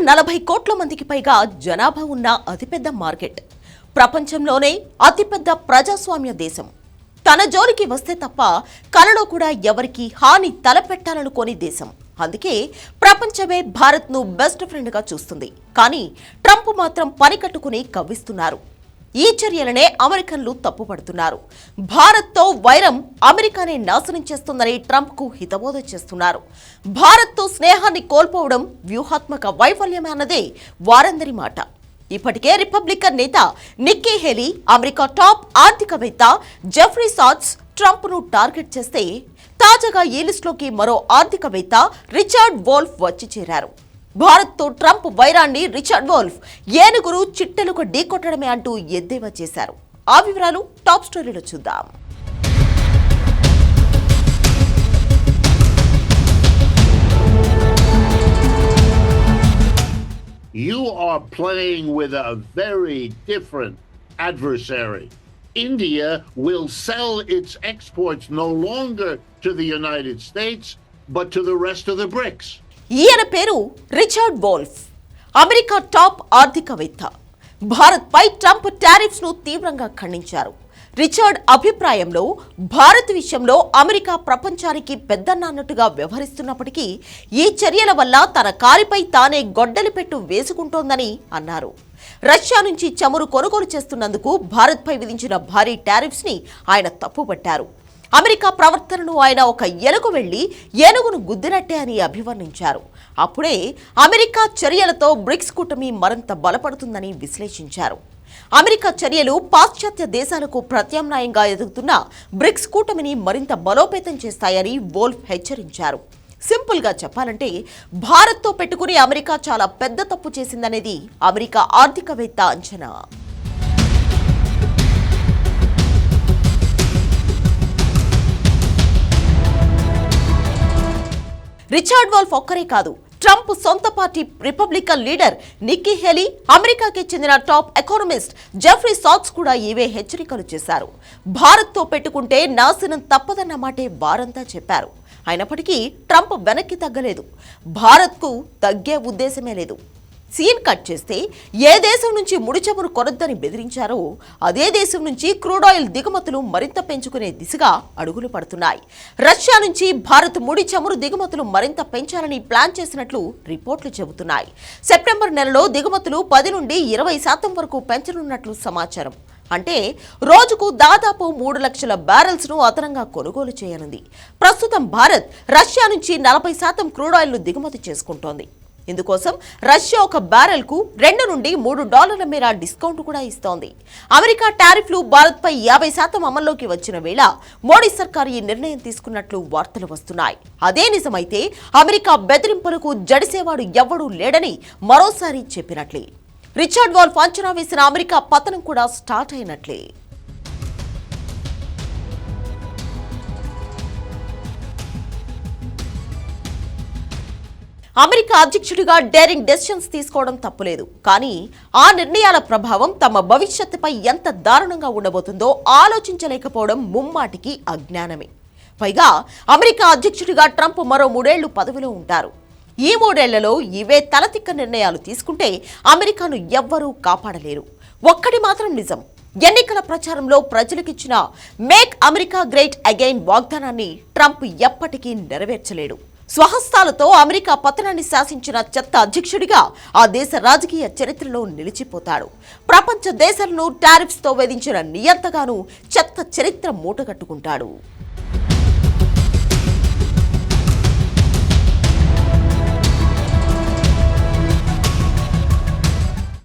140 కోట్ల మందికి పైగా జనాభా ఉన్న అతిపెద్ద మార్కెట్, ప్రపంచంలోనే అతిపెద్ద ప్రజాస్వామ్య దేశం. తన జోలికి వస్తే తప్ప కలలో కూడా ఎవరికి హాని తలపెట్టాలనుకోని దేశం. అందుకే ప్రపంచమే భారత్ను బెస్ట్ ఫ్రెండ్గా చూస్తుంది. కానీ ట్రంప్ మాత్రం పని కట్టుకుని కవ్విస్తున్నారు. ఈ చర్యలనే అమెరికన్లు తప్పుపడుతున్నారు. భారత్తో వైరం అమెరికానే నాశనం చేస్తుందని ట్రంప్కు హితబోధ చేస్తున్నారు. భారత్తో స్నేహాన్ని కోల్పోవడం వ్యూహాత్మక వైఫల్యమే అన్నదే వారందరి మాట. ఇప్పటికే రిపబ్లికన్ నేత నిక్కీ హేలీ, అమెరికా టాప్ ఆర్థికవేత్త జెఫ్రీ సాట్స్ ట్రంప్ను టార్గెట్ చేస్తే, తాజాగా ఈ లిస్టులోకి మరో ఆర్థికవేత్త రిచర్డ్ వోల్ఫ్ వచ్చి చేరారు. భారత్తో ట్రంప్ వైరాన్ని రిచర్డ్ వోల్ఫ్ ఏనుగురు చిట్టెలుక ఢీకొట్టడమే అంటూ ఎద్దేవా చేశారు. ఆ వివరాలు టాప్ స్టోరీలో చూద్దాం. You are playing with a very different adversary. India will sell its exports no longer to the United States, but to the rest of the BRICS. ఈయన పేరు రిచర్డ్ వోల్ఫ్, అమెరికా టాప్ ఆర్థికవేత్త. భారత్పై Trump tariffs ను తీవ్రంగా ఖండించారు. Richard అభిప్రాయంలో భారత్ విషయంలో America ప్రపంచానికి పెద్దన్నట్టుగా వ్యవహరిస్తున్నప్పటికీ ఈ చర్యల వల్ల తన కాలిపై తానే గొడ్డలి పెట్టు వేసుకుంటోందని అన్నారు. రష్యా నుంచి చమురు కొనుగోలు చేస్తున్నందుకు భారత్పై విధించిన భారీ టారిఫ్స్ ని ఆయన తప్పుపట్టారు. అమెరికా ప్రవర్తనను ఆయన ఒక ఎలుగు వెళ్లి ఏనుగును గుద్దినట్టే అని అభివర్ణించారు. అప్పుడే అమెరికా చర్యలతో బ్రిక్స్ కూటమి మరింత బలపడుతుందని విశ్లేషించారు. అమెరికా చర్యలు పాశ్చాత్య దేశాలకు ప్రత్యామ్నాయంగా ఎదుగుతున్న బ్రిక్స్ కూటమిని మరింత బలోపేతం చేస్తాయని వోల్ఫ్ హెచ్చరించారు. సింపుల్ గా చెప్పాలంటే, భారత్తో పెట్టుకుని అమెరికా చాలా పెద్ద తప్పు చేసిందనేది అమెరికా ఆర్థికవేత్త అంచనా. రిచర్డ్ వోల్ఫ్ ఒక్కరే కాదు, ట్రంప్ సొంత party Republican leader Nikki Haley, అమెరికాకి చెందిన టాప్ ఎకానమిస్ట్ జెఫ్రీ సాట్స్ కూడా ఇవే హెచ్చరికలు చేశారు. భారత్తో పెట్టుకుంటే నాశనం తప్పదన్న మాటే వారంతా చెప్పారు. అయినప్పటికీ ట్రంప్ వెనక్కి తగ్గలేదు. భారత్కు తగ్గే ఉద్దేశమే లేదు. సీన్ కట్ చేస్తే, ఏ దేశం నుంచి ముడి చమురు కొనొద్దని బెదిరించారో అదే దేశం నుంచి క్రూడ్ ఆయిల్ దిగుమతులు మరింత పెంచుకునే దిశగా అడుగులు పడుతున్నాయి. రష్యా నుంచి భారత్ ముడి చమురు దిగుమతులు మరింత పెంచాలని ప్లాన్ చేసినట్లు రిపోర్టులు చెబుతున్నాయి. సెప్టెంబర్ నెలలో దిగుమతులు 10 నుండి 20% వరకు పెంచనున్నట్లు సమాచారం. అంటే రోజుకు దాదాపు 3 లక్షల బ్యారెల్స్ ను అదనంగా కొనుగోలు చేయనుంది. ప్రస్తుతం భారత్ రష్యా నుంచి 40% క్రూడ్ ఆయిల్ ను దిగుమతి చేసుకుంటోంది. ఇందుకోసం రష్యా ఒక బ్యారెల్ కు $2 నుండి $3 మేర డిస్కౌంట్ కూడా ఇస్తోంది. అమెరికా టారిఫ్లు భారత్పై 50% అమల్లోకి వచ్చిన వేళ మోడీ సర్కారు ఈ నిర్ణయం తీసుకున్నట్లు వార్తలు వస్తున్నాయి. అదే నిజమైతే అమెరికా బెదిరింపులకు జడిసేవాడు ఎవ్వడూ లేడని మరోసారి చెప్పినట్లే. రిచర్డ్ వోల్ఫ్ అంచనా వేసిన అమెరికా పతనం కూడా స్టార్ట్ అయినట్లే. అమెరికా అధ్యక్షుడిగా డేరింగ్ డెసిషన్స్ తీసుకోవడం తప్పులేదు. కానీ ఆ నిర్ణయాల ప్రభావం తమ భవిష్యత్తుపై ఎంత దారుణంగా ఉండబోతుందో ఆలోచించలేకపోవడం ముమ్మాటికి అజ్ఞానమే. పైగా అమెరికా అధ్యక్షుడిగా ట్రంప్ మరో 3 ఏళ్లు పదవిలో ఉంటారు. ఈ 3 ఏళ్లలో ఇవే తలతిక్క నిర్ణయాలు తీసుకుంటే అమెరికాను ఎవ్వరూ కాపాడలేరు. ఒక్కటి మాత్రం నిజం, ఎన్నికల ప్రచారంలో ప్రజలకిచ్చిన మేక్ అమెరికా గ్రేట్ అగైన్ వాగ్దానాన్ని ట్రంప్ ఎప్పటికీ నెరవేర్చలేడు. స్వహస్తాలతో అమెరికా పతనాన్ని శాసించిన చెత్త అధ్యక్షుడిగా ఆ దేశ రాజకీయ చరిత్రలో నిలిచిపోతాడు. ప్రపంచ దేశాలను టారిఫ్స్ తో వేధించిన నియంతగాను చెత్త చరిత్ర మూటగట్టుకుంటాడు.